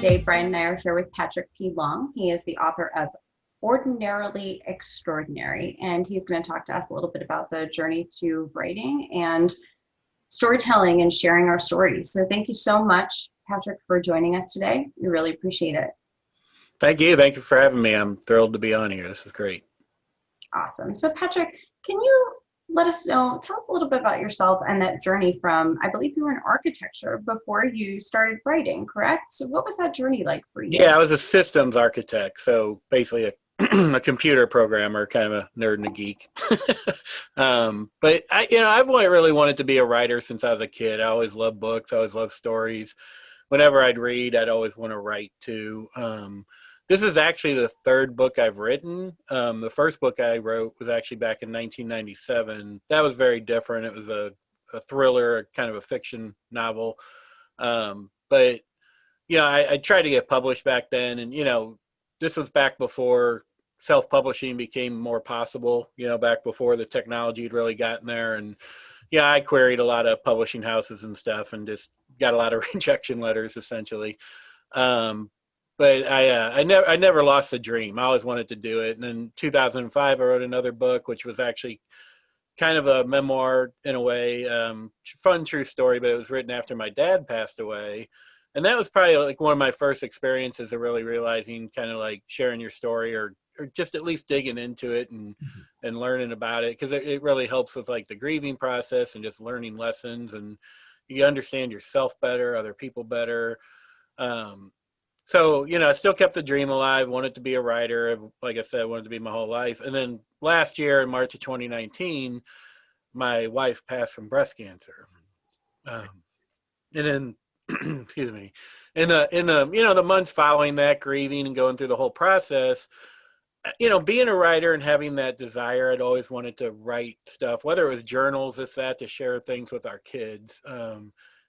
Today, Brian and I are here with Patrick P. Long. He is the author of Ordinarily Extraordinary, and he's going to talk to us a little bit about the journey to writing and storytelling and sharing our stories. So thank you so much, Patrick, for joining us today. We really appreciate it. Thank you. Thank you for having me. I'm thrilled to be on here. This is great. Awesome. So Patrick, can you let us know, tell us a little bit about yourself and that journey from, I believe you were in architecture before you started writing, correct? So what was that journey like for you? Yeah, I was a systems architect, so basically a computer programmer, kind of a nerd and a geek. But I've really wanted to be a writer since I was a kid. I always loved books. I always loved stories. Whenever I'd read, I'd always want to write too. This is actually the third book I've written. The first book I wrote was actually back in 1997. That was very different. It was a thriller, kind of a fiction novel. But I tried to get published back then, and this was back before self-publishing became more possible. Back before the technology had really gotten there, and I queried a lot of publishing houses and stuff, and just got a lot of rejection letters, essentially. But I never lost the dream. I always wanted to do it. And in 2005, I wrote another book, which was actually kind of a memoir in a way, fun true story, but it was written after my dad passed away. And that was probably like one of my first experiences of really realizing kind of like sharing your story or just at least digging into it and learning about it. Cause it really helps with like the grieving process and just learning lessons, and you understand yourself better, other people better. So, I still kept the dream alive, wanted to be a writer. Like I said, I wanted to be my whole life. And then last year in March of 2019, my wife passed from breast cancer. And then, excuse me, in the the months following that, grieving and going through the whole process, being a writer and having that desire, I'd always wanted to write stuff, whether it was journals, this, that, to share things with our kids,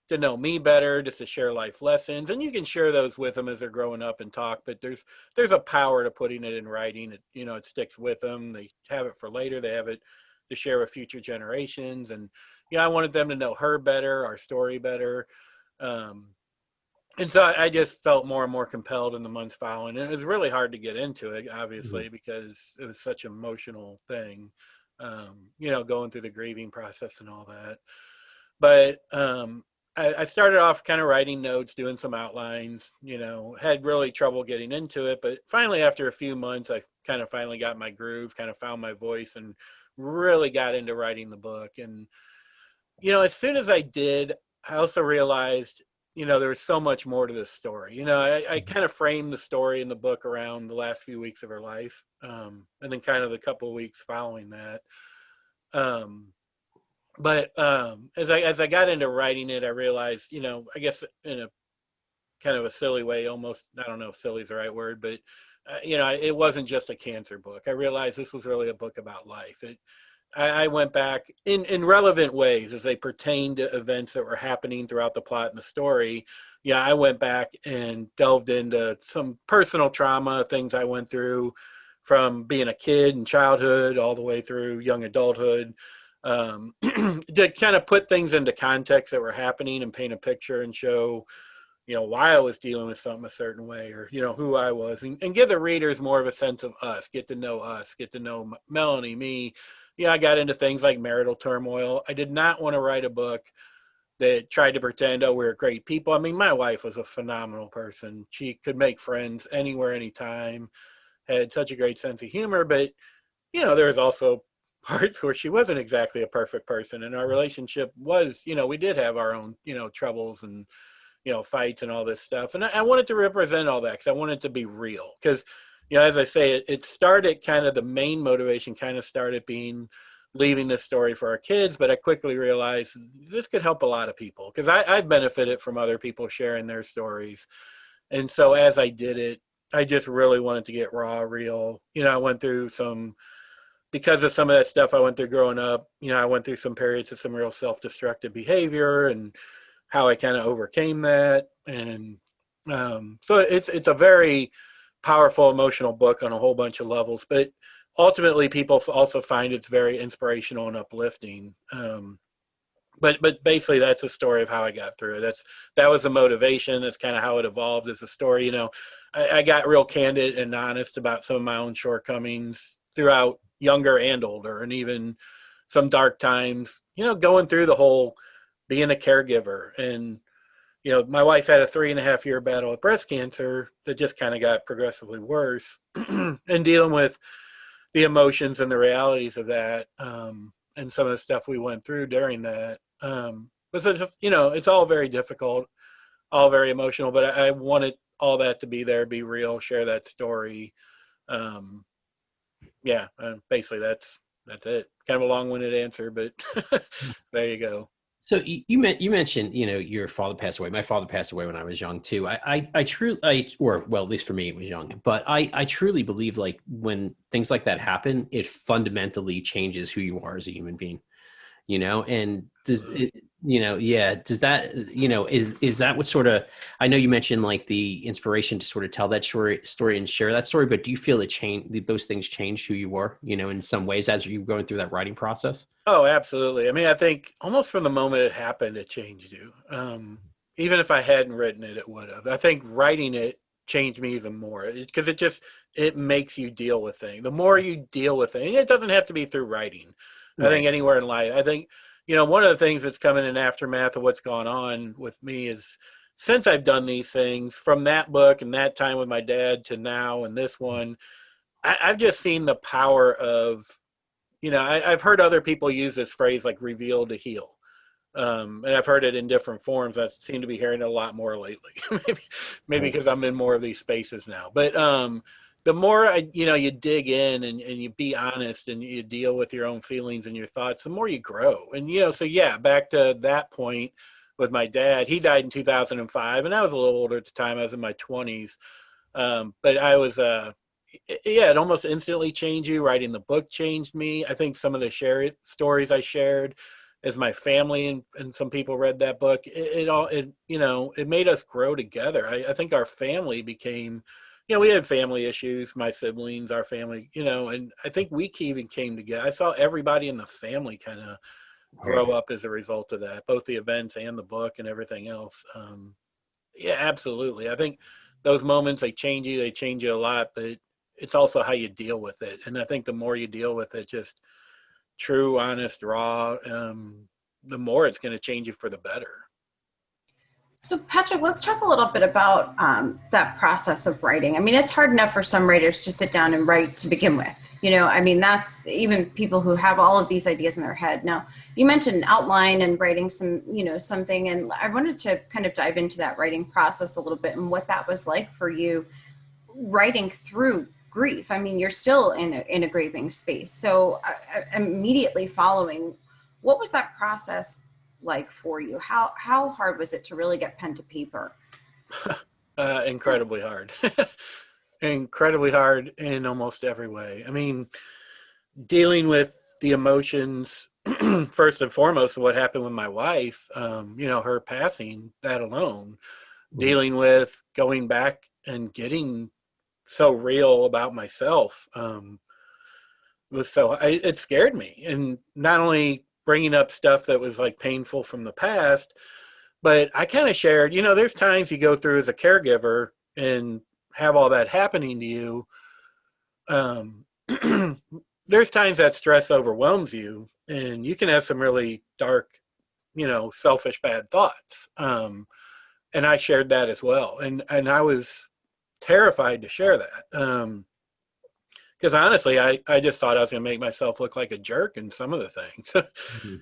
to know me better, just to share life lessons. And you can share those with them as they're growing up and talk, but there's a power to putting it in writing. It sticks with them. They have it for later. They have it to share with future generations. And, I wanted them to know her better, our story better. And so I just felt more and more compelled in the months following. And it was really hard to get into it, obviously, because it was such an emotional thing, going through the grieving process and all that. But I started off kind of writing notes, doing some outlines, had really trouble getting into it. But finally, after a few months, I kind of finally got my groove, kind of found my voice, and really got into writing the book. And, as soon as I did, I also realized, there was so much more to this story. I kind of framed the story in the book around the last few weeks of her life, and then kind of the couple of weeks following that. But as I got into writing it, I realized, I guess in a kind of a silly way, almost, I don't know if silly is the right word, but it wasn't just a cancer book. I realized this was really a book about life. I went back in relevant ways as they pertain to events that were happening throughout the plot and the story. I went back and delved into some personal trauma, things I went through from being a kid in childhood all the way through young adulthood, to kind of put things into context that were happening and paint a picture and show, why I was dealing with something a certain way, or, who I was, and give the readers more of a sense of us, get to know Melanie, me. I got into things like marital turmoil. I did not want to write a book that tried to pretend, oh, we're great people. I mean, my wife was a phenomenal person. She could make friends anywhere, anytime, had such a great sense of humor, but, there was also parts where she wasn't exactly a perfect person. And our relationship was, we did have our own, troubles and, fights and all this stuff. And I wanted to represent all that because I wanted to be real. Because, as I say, it started kind of the main motivation kind of started being leaving this story for our kids. But I quickly realized this could help a lot of people because I've benefited from other people sharing their stories. And so as I did it, I just really wanted to get raw, real. I went through because of some of that stuff I went through growing up, I went through some periods of some real self-destructive behavior and how I kind of overcame that. And so it's a very powerful, emotional book on a whole bunch of levels, but ultimately people also find it's very inspirational and uplifting. but basically that's a story of how I got through it. That was the motivation. That's kind of how it evolved as a story. I got real candid and honest about some of my own shortcomings throughout younger and older, and even some dark times, going through the whole being a caregiver. And, my wife had a 3.5 year battle with breast cancer that just kind of got progressively worse, and dealing with the emotions and the realities of that, and some of the stuff we went through during that. But it's just, it's all very difficult, all very emotional, but I wanted all that to be there, be real, share that story. Um, yeah, basically that's it. Kind of a long-winded answer, but there you go. So you mentioned, your father passed away. My father passed away when I was young too. I truly, or well, at least for me, it was young. But I truly believe, like, when things like that happen, it fundamentally changes who you are as a human being. And does it, yeah, does that, is that what sort of, I know you mentioned like the inspiration to sort of tell that story and share that story, but do you feel those things changed who you were, in some ways as you were going through that writing process? Oh, absolutely. I mean, I think almost from the moment it happened, it changed you. Even if I hadn't written it, it would have. I think writing it changed me even more because it makes you deal with things. The more you deal with things, it doesn't have to be through writing. I think Right. anywhere in life, I think, one of the things that's coming in aftermath of what's gone on with me is since I've done these things from that book and that time with my dad to now and this one, I've just seen the power of, I've heard other people use this phrase like reveal to heal. And I've heard it in different forms. I seem to be hearing it a lot more lately. maybe Right. because I'm in more of these spaces now. But the more you dig in and you be honest and you deal with your own feelings and your thoughts, the more you grow. And so yeah, back to that point with my dad. He died in 2005, and I was a little older at the time. I was in my 20s. But I was yeah, it almost instantly changed you. Writing the book changed me. I think some of the stories I shared as my family and some people read that book, it made us grow together. I think our family became, we had family issues, my siblings, our family, and I think we even came together. I saw everybody in the family kind of Right. grow up as a result of that, both the events and the book and everything else. Yeah, absolutely. I think those moments, they change you a lot, but it's also how you deal with it. And I think the more you deal with it, just true, honest, raw, the more it's going to change you for the better. So, Patrick, let's talk a little bit about that process of writing. I mean, it's hard enough for some writers to sit down and write to begin with. I mean, that's even people who have all of these ideas in their head. Now, you mentioned outline and writing something, and I wanted to kind of dive into that writing process a little bit and what that was like for you writing through grief. I mean, you're still in a grieving space. So, immediately following, what was that process like for you? How hard was it to really get pen to paper? Incredibly hard. Incredibly hard in almost every way. I mean, dealing with the emotions, first and foremost, of what happened with my wife, her passing, that alone, Mhm. dealing with going back and getting so real about myself, it scared me. And not only bringing up stuff that was like painful from the past, but I kind of shared, there's times you go through as a caregiver and have all that happening to you. Um, there's times that stress overwhelms you and you can have some really dark, selfish, bad thoughts. And I shared that as well. And I was terrified to share that. Because honestly, I just thought I was going to make myself look like a jerk in some of the things. Mhm.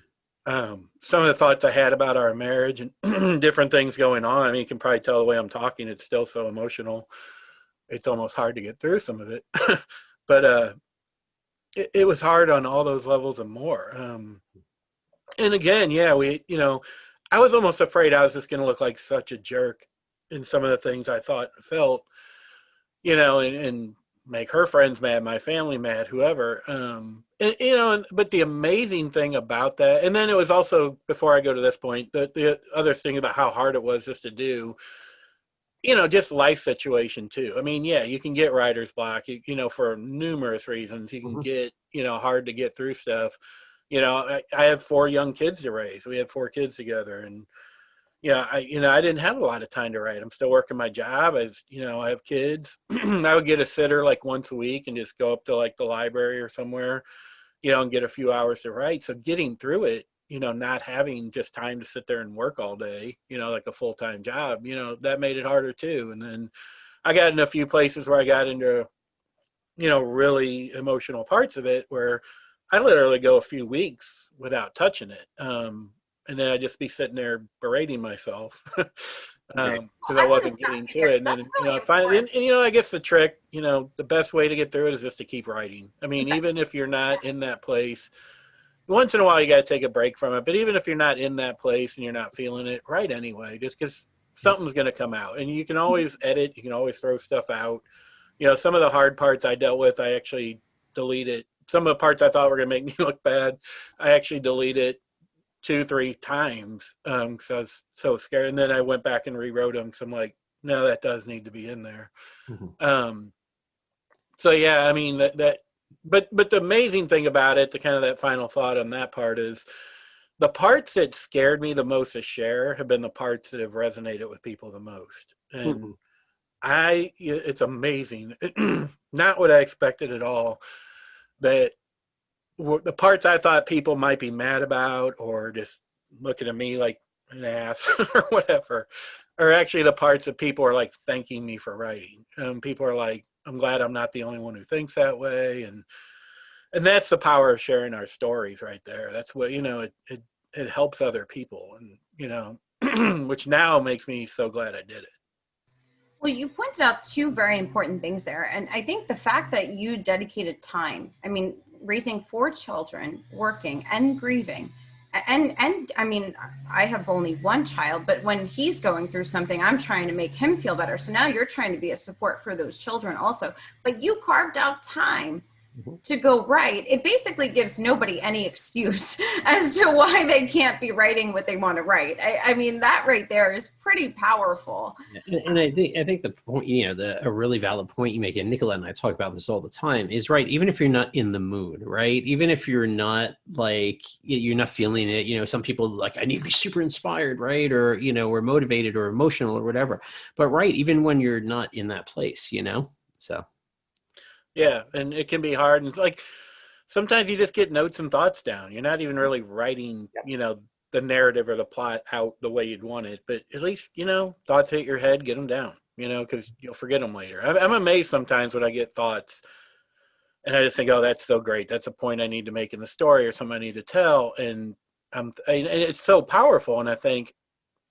Some of the thoughts I had about our marriage and different things going on. I mean, you can probably tell the way I'm talking, it's still so emotional. It's almost hard to get through some of it. But it was hard on all those levels and more. And again, yeah, I was almost afraid I was just going to look like such a jerk in some of the things I thought and felt, and make her friends mad, my family mad, whoever. But the amazing thing about that, and then it was also, before I go to this point, the other thing about how hard it was just to do, just life situation too. I mean, yeah, you can get writer's block, for numerous reasons. You can Mhm. get, hard to get through stuff. I have 4 young kids to raise. We have 4 kids together, and yeah, I didn't have a lot of time to write. I'm still working my job. I have kids. I would get a sitter like once a week and just go up to like the library or somewhere, and get a few hours to write. So getting through it, not having just time to sit there and work all day, like a full-time job, that made it harder too. And then I got in a few places where I got into, really emotional parts of it where I literally go a few weeks without touching it. And then I'd just be sitting there berating myself because Right. I I want to wasn't stop getting you to there it. because And that's then, really I finally, important. and, I guess the trick, the best way to get through it is just to keep writing. I mean, even if you're not in that place, once in a while you got to take a break from it. But even if you're not in that place and you're not feeling it, write anyway, just because something's going to come out. And you can always edit, you can always throw stuff out. Some of the hard parts I dealt with, I actually deleted. Some of the parts I thought were going to make me look bad, I actually deleted 2, 3 times because I was so scared. And then I went back and rewrote them. So I'm like, no, that does need to be in there. Mhm. So yeah, I mean but the amazing thing about it, the kind of that final thought on that part is the parts that scared me the most to share have been the parts that have resonated with people the most. And Mhm. it's amazing. Not what I expected at all. That the parts I thought people might be mad about or just looking at me like an ass or whatever are actually the parts that people are like thanking me for writing. People are like, I'm glad I'm not the only one who thinks that way. And that's the power of sharing our stories right there. That's what, it helps other people. And, which now makes me so glad I did it. Well, you pointed out two very important things there. And I think the fact that you dedicated time, I mean, raising 4 children, working and grieving, and I mean, I have only one child, but when he's going through something, I'm trying to make him feel better. So now you're trying to be a support for those children also. But you carved out time Mhm. to go write. It basically gives nobody any excuse as to why they can't be writing what they want to write. I mean, that right there is pretty powerful. And I think the point, a really valid point you make, and Nicola and I talk about this all the time, is right. Even if you're not in the mood, right? Even if you're not like you're not feeling it, some people like I need to be super inspired, right? Or or motivated or emotional or whatever. But right, even when you're not in that place, so. Yeah. And it can be hard. And it's like, sometimes you just get notes and thoughts down. You're not even really writing, the narrative or the plot out the way you'd want it, but at least, thoughts hit your head, get them down, because you'll forget them later. I'm amazed sometimes when I get thoughts and I just think, oh, that's so great. That's a point I need to make in the story or something I need to tell. And it's so powerful. And I think,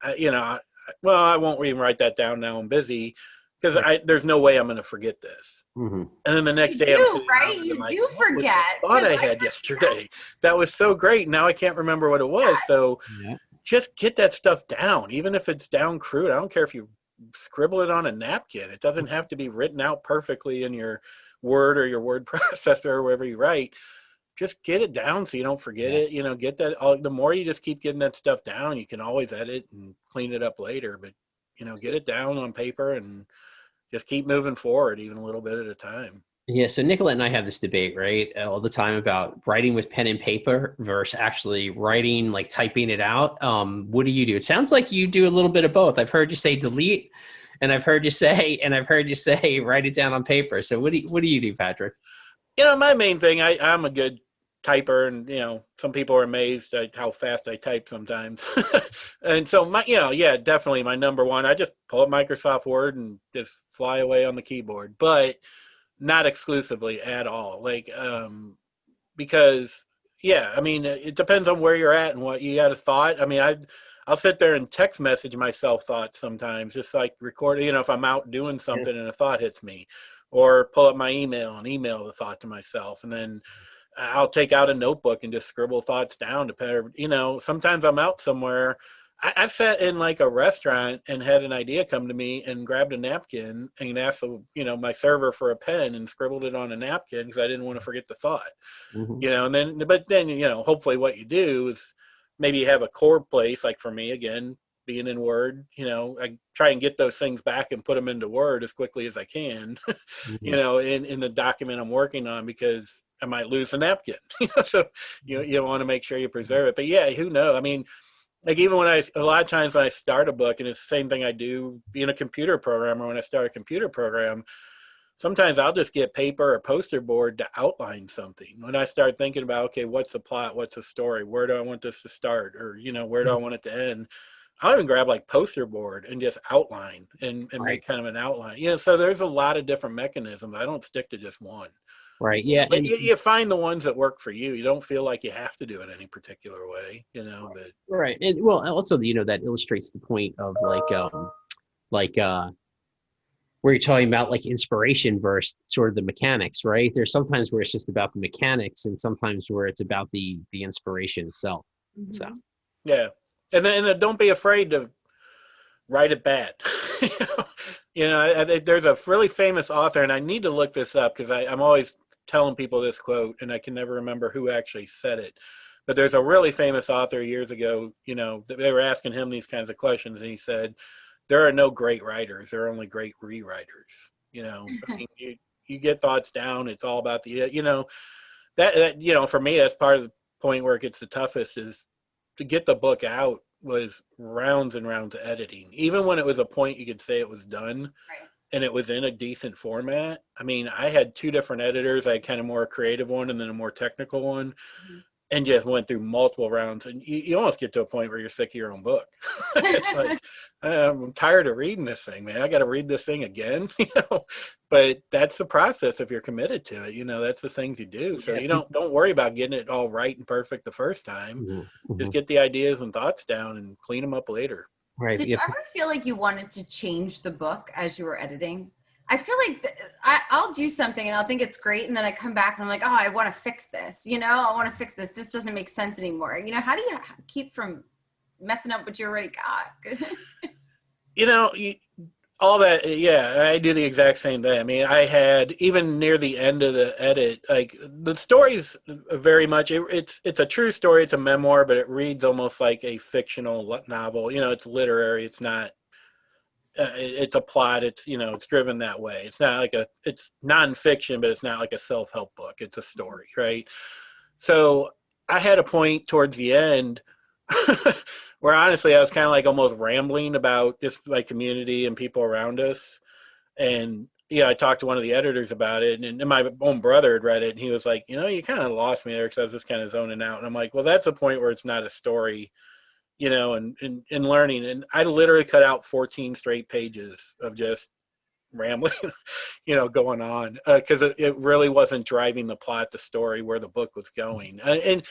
well, I won't even write that down now. I'm busy because Right. there's no way I'm going to forget this. Hmm. And then the next You day I'm do, sitting around right? and I'm You like, do what was that forget thought because I I had forget. yesterday? That was so great. Now I can't remember what it was. So Yeah. just get that stuff down, even if it's down crude. I don't care if you scribble it on a napkin. It doesn't have to be written out perfectly in your Word or your word processor or wherever you write. Just get it down so you don't forget Yeah. it. Get that. The more you just keep getting that stuff down, you can always edit and clean it up later. But get it down on paper and just keep moving forward, even a little bit at a time. Yeah, so Nicolette and I have this debate, right, all the time about writing with pen and paper versus actually writing, like typing it out. What do you do? It sounds like you do a little bit of both. I've heard you say delete, and I've heard you say write it down on paper. So what do you do, Patrick? My main thing, I'm a good typer, and some people are amazed at how fast I type sometimes. And so yeah, definitely my number one. I just pull up Microsoft Word and just fly away on the keyboard, but not exclusively at all. Like, because yeah, I mean, it depends on where you're at and what you got a thought. I mean, I'll sit there and text message myself thoughts sometimes, just like record, if I'm out doing Yeah. something and a thought hits me, or pull up my email and email the thought to myself. And then I'll take out a notebook and just scribble thoughts down. Sometimes I'm out somewhere. I've sat in like a restaurant and had an idea come to me and grabbed a napkin and asked my server for a pen and scribbled it on a napkin because I didn't want to forget the thought. Hmm. But then hopefully what you do is maybe you have a core place, like for me again, being in Word, I try and get those things back and put them into Word as quickly as I can, Hmm. in the document I'm working on, because I might lose the napkin. So you want to make sure you preserve it. But yeah, who knows? I mean, like even when a lot of times when I start a book, and it's the same thing I do being a computer programmer, when I start a computer program, sometimes I'll just get paper or poster board to outline something. When I start thinking about, okay, what's the plot? What's the story? Where do I want this to start? Or, where do I want it to end? I'll even grab like poster board and just outline and make kind of an outline. So there's a lot of different mechanisms. I don't stick to just one. Right. Yeah. But you find the ones that work for you. You don't feel like you have to do it any particular way, but. Right. And well, also, that illustrates the point of like where you're talking about like inspiration versus sort of the mechanics, right? There's sometimes where it's just about the mechanics and sometimes where it's about the inspiration itself. Mm-hmm. So yeah. And then don't be afraid to write it bad. There's a really famous author, and I need to look this up because I'm always telling people this quote, and I can never remember who actually said it. But there's a really famous author years ago, they were asking him these kinds of questions, and he said, there are no great writers. There are only great rewriters. I mean, you get thoughts down. It's all about that for me, that's part of the point where it gets the toughest is to get the book out was rounds and rounds of editing. Even when it was a point you could say it was done, Right. and it was in a decent format. I mean, I had two different editors. I had kind of more creative one and then a more technical one. Mm-hmm. And just went through multiple rounds, and you almost get to a point where you're sick of your own book. It's like, I'm tired of reading this thing, man. I got to read this thing again, But that's the process if you're committed to it. That's the things you do. So you don't worry about getting it all right and perfect the first time. Mm-hmm. Just get the ideas and thoughts down and clean them up later. Right. Did you ever feel like you wanted to change the book as you were editing? I feel like I'll do something and I'll think it's great. And then I come back and I'm like, oh, I want to fix this. I want to fix this. This doesn't make sense anymore. How do you keep from messing up what you already got? All that. Yeah, I do the exact same thing. I mean, I had even near the end of the edit, like the story's very much, it's a true story. It's a memoir, but it reads almost like a fictional novel. It's literary. It's not. It's a plot. It's it's driven that way. It's not like it's nonfiction, but it's not like a self-help book. It's a story, right? So I had a point towards the end where honestly I was kind of like almost rambling about just my community and people around us. And I talked to one of the editors about it, and my own brother had read it, and he was like, you kind of lost me there because I was just kind of zoning out. And I'm like, well, that's a point where it's not a story. And learning. And I literally cut out 14 straight pages of just rambling, going on because it really wasn't driving the plot, the story, where the book was going. And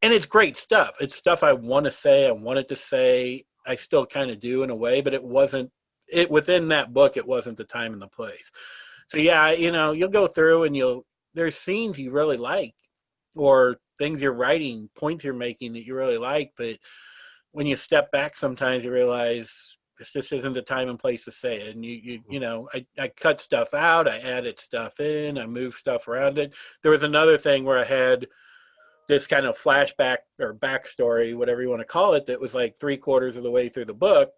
it's great stuff. It's stuff I want to say. I wanted to say. I still kind of do in a way, but it wasn't. Within that book, it wasn't the time and the place. So yeah, you'll go through and there's scenes you really like, or things you're writing, points you're making that you really like, but when you step back, sometimes you realize this just isn't the time and place to say it. And I cut stuff out, I added stuff in, I moved stuff around it. There was another thing where I had this kind of flashback or backstory, whatever you want to call it, that was like 3/4 of the way through the book.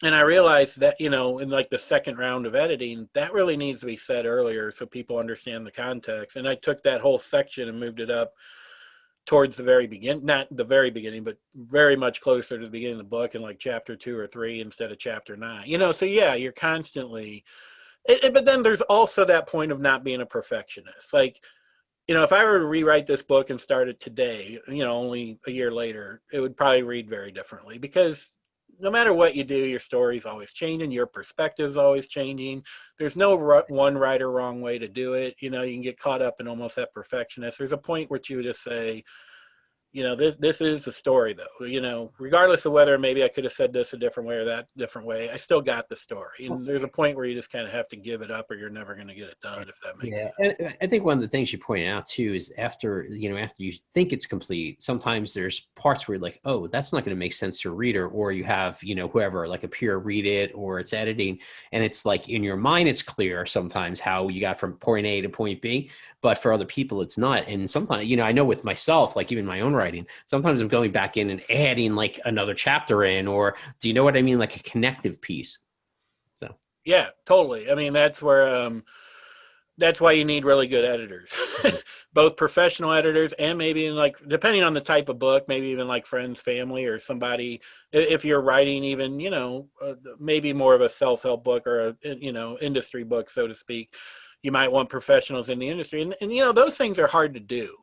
And I realized that, in like the second round of editing, that really needs to be said earlier so people understand the context. And I took that whole section and moved it up towards the very beginning, not the very beginning, but very much closer to the beginning of the book in like chapter 2 or 3 instead of chapter 9. So yeah, you're constantly, but then there's also that point of not being a perfectionist. Like, if I were to rewrite this book and start it today, only a year later, it would probably read very differently because no matter what you do, your story's always changing, your perspective's always changing. There's no one right or wrong way to do it. You can get caught up in almost that perfectionist. There's a point where you just say, this is the story though, regardless of whether maybe I could have said this a different way or that different way, I still got the story. And there's a point where you just kind of have to give it up or you're never going to get it done, if that makes sense. And I think one of the things you point out too is after you think it's complete, sometimes there's parts where you're like, oh, that's not going to make sense to a reader, or you have, whoever, like a peer read it, or it's editing. And it's like in your mind, it's clear sometimes how you got from point A to point B, but for other people, it's not. And sometimes, I know with myself, like even my own writing, sometimes I'm going back in and adding like another chapter in, or do you know what I mean? Like a connective piece. So. Yeah, totally. I mean, that's where, that's why you need really good editors, both professional editors and maybe in like, depending on the type of book, maybe even like friends, family, or somebody, if you're writing even, maybe more of a self-help book or a, industry book, so to speak, you might want professionals in the industry. And those things are hard to do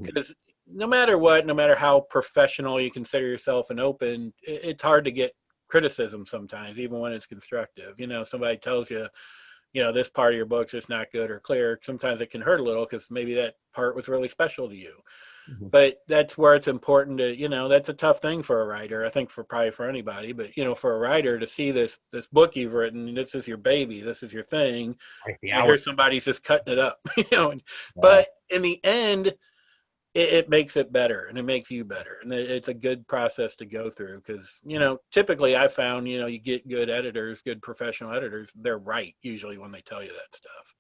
because no matter what, no matter how professional you consider yourself and open, it's hard to get criticism sometimes, even when it's constructive. Somebody tells you, this part of your book's just not good or clear. Sometimes it can hurt a little because maybe that part was really special to you. But that's where it's important to, that's a tough thing for a writer. I think probably for anybody, but for a writer to see this book you've written, this is your baby, this is your thing. I hear somebody's just cutting it up, But in the end, it makes it better and it makes you better. And it's a good process to go through because, typically I found, you get good editors, good professional editors, they're right usually when they tell you that stuff.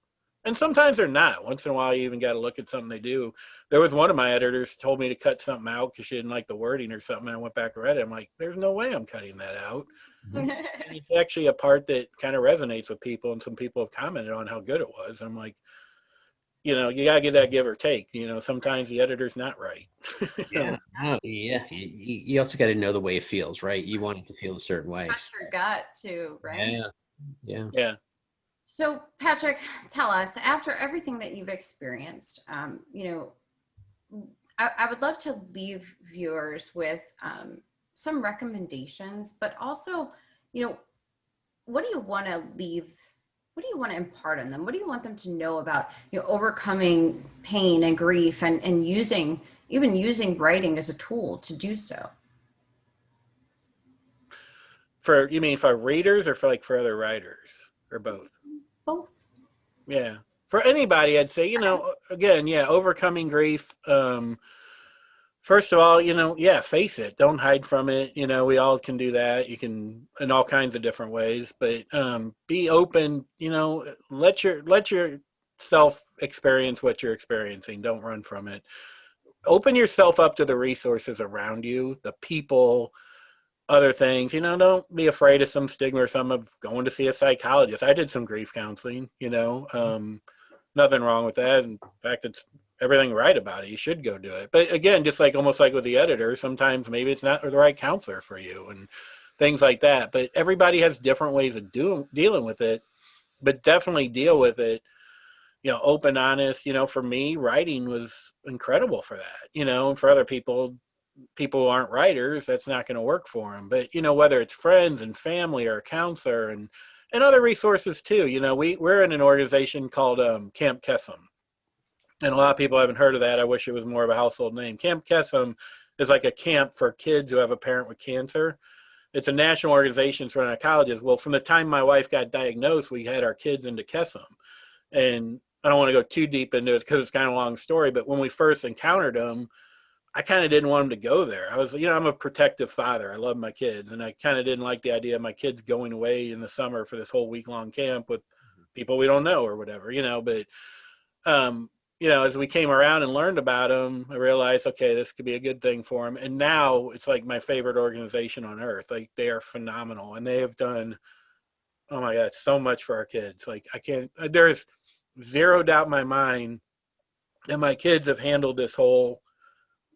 And sometimes they're not. Once in a while, you even got to look at something they do. There was one of my editors told me to cut something out because she didn't like the wording or something. And I went back and read it. I'm like, there's no way I'm cutting that out. And it's actually a part that kind of resonates with people. And some people have commented on how good it was. I'm like, you got to get that give or take. Sometimes the editor's not right. Yeah. You also got to know the way it feels, right? You want it to feel a certain way. Trust your gut too, right? Yeah. So Patrick, tell us, after everything that you've experienced, I would love to leave viewers with some recommendations, but also, what do you want to leave? What do you want to impart on them? What do you want them to know about, overcoming pain and grief and using writing as a tool to do so? You mean for readers or for other writers or both? Both. Yeah. For anybody, I'd say, again, overcoming grief. First of all, face it. Don't hide from it. We all can do that. You can in all kinds of different ways, but be open, let yourself experience what you're experiencing. Don't run from it. Open yourself up to the resources around you, the people, other things. Don't be afraid of some stigma or some of going to see a psychologist. I did some grief counseling, nothing wrong with that. In fact, it's everything right about it. You should go do it. But again, just almost like with the editor, sometimes maybe it's not the right counselor for you and things like that. But everybody has different ways of dealing with it, but definitely deal with it, open, honest. For me, writing was incredible for that, and for other people who aren't writers, that's not going to work for them. But, whether it's friends and family or a counselor and other resources too, we're in an organization called Camp Kesem. And a lot of people haven't heard of that. I wish it was more of a household name. Camp Kesem is like a camp for kids who have a parent with cancer. It's a national organization surrounding colleges. Well, from the time my wife got diagnosed, we had our kids into Kesem. And I don't want to go too deep into it because it's kind of a long story, but when we first encountered them, I kind of didn't want them to go there. I was, I'm a protective father. I love my kids. And I kind of didn't like the idea of my kids going away in the summer for this whole week-long camp with people we don't know or whatever, but as we came around and learned about them, I realized, okay, this could be a good thing for them. And now it's like my favorite organization on earth. Like, they are phenomenal. And they have done, oh my God, so much for our kids. There's zero doubt in my mind that my kids have handled this whole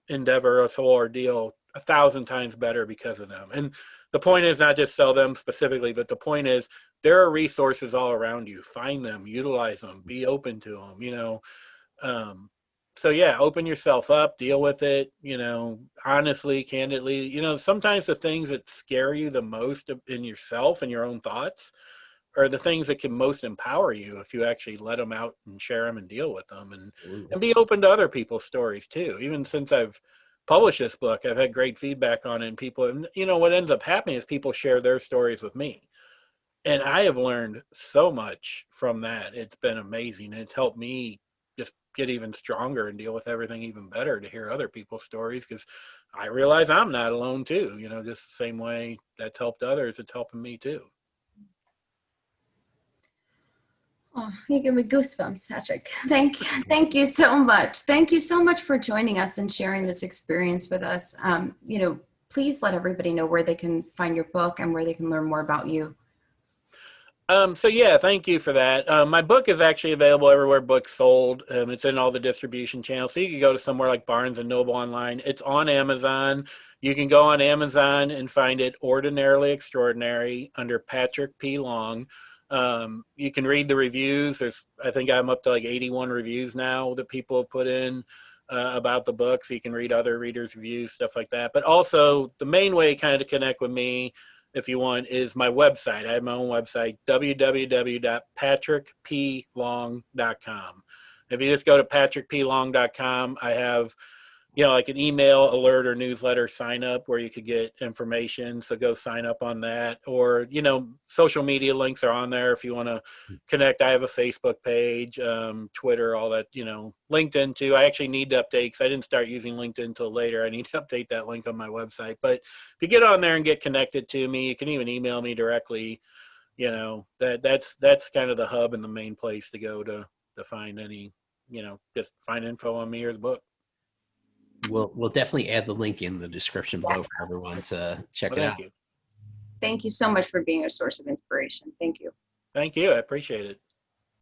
endeavor, this whole ordeal 1,000 times better because of them. And the point is not just sell them specifically, but the point is there are resources all around you. Find them, utilize them, be open to them, so open yourself up, deal with it, honestly, candidly. Sometimes the things that scare you the most in yourself and your own thoughts are the things that can most empower you if you actually let them out and share them and deal with them and be open to other people's stories too. Even since I've published this book, I've had great feedback on it, and people, what ends up happening is people share their stories with me. And I have learned so much from that. It's been amazing. And it's helped me just get even stronger and deal with everything even better to hear other people's stories, because I realize I'm not alone too. Just the same way that's helped others, it's helping me too. Oh, you give me goosebumps, Patrick. Thank you. Thank you so much. Thank you so much for joining us and sharing this experience with us. Please let everybody know where they can find your book and where they can learn more about you. So yeah, thank you for that. My book is actually available everywhere books sold. It's in all the distribution channels. So you can go to somewhere like Barnes and Noble online. It's on Amazon. You can go on Amazon and find it Ordinarily Extraordinary under Patrick P. Long. You can read the reviews. I think I'm up to like 81 reviews now that people have put in about the book. So you can read other readers' reviews, stuff like that. But also the main way kind of to connect with me, if you want, is my website. I have my own website, www.patrickplong.com. If you just go to patrickplong.com, I have, like an email alert or newsletter sign up where you could get information. So go sign up on that. Or, social media links are on there if you want to connect. I have a Facebook page, Twitter, all that, LinkedIn too. I actually need to update because I didn't start using LinkedIn until later. I need to update that link on my website. But if you get on there and get connected to me, you can even email me directly. That's kind of the hub and the main place to go to find any, just find info on me or the book. We'll definitely add the link in the description below Yes. for everyone to check Well, it thank out. you. Thank you so much for being a source of inspiration. Thank you. Thank you. I appreciate it.